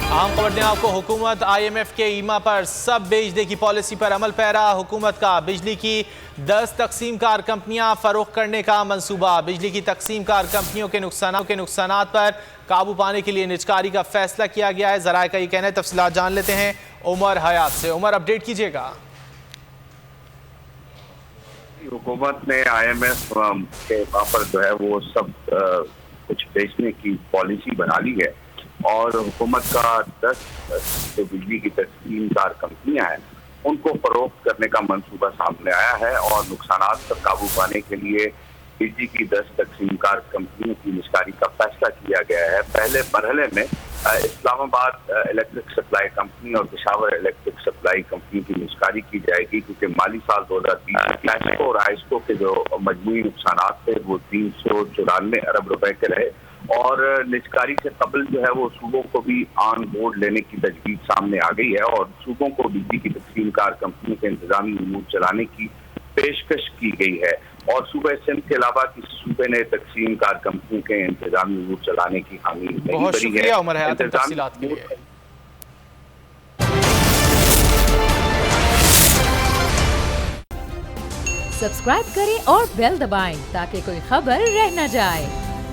अहम खबर दें आपको, हुकूमत IMF के ईमा पर सब बेचने की पॉलिसी पर अमल पैरा। हुकूमत का बिजली की 10 तकसीम कार कंपनियां फरोख्त करने का मंसूबा। बिजली की तकसीम कार कंपनियों के नुकसानात पर काबू पाने के लिए निजकारी का फैसला किया गया है। ज़राए का ये कहना है, तफसीलात जान लेते हैं उमर हयात से। उमर, अपडेट कीजिएगा। हुकूमत ने IMF के वहाँ पर जो है वो सब कुछ बेचने की पॉलिसी बना ली है और हुकूमत का 10 जो बिजली की तकसीम कार कंपनियां हैं उनको फरोख्त करने का मंसूबा सामने आया है और नुकसानात पर काबू पाने के लिए बिजली की 10 तकसीम कार कंपनियों की निजकारी का फैसला किया गया है। पहले मरहले में इस्लामाबाद इलेक्ट्रिक सप्लाई कंपनी और पेशावर इलेक्ट्रिक सप्लाई कंपनी की निजकारी की जाएगी, क्योंकि माली साल 2020 कैस्को और आइस्को के जो मजमूई नुकसानात थे वो 394 अरब रुपए के रहे और निजकारी से कबल जो है वो सूबों को भी ऑन बोर्ड लेने की तजवीज़ सामने आ गई है और सूबों को बिजली की तकसीम कार कंपनी के इंतजामी उमूर चलाने की पेशकश की गई है और सूबे सिंध के अलावा किसी सूबे ने तकसीम कार कंपनी के इंतजामी उमूर चलाने की हामी नहीं भरी है। बहुत शुक्रिया उमर हयात तफसीलात के लिए। सब्सक्राइब करें और बेल दबाएं ताकि कोई खबर रह न जाए।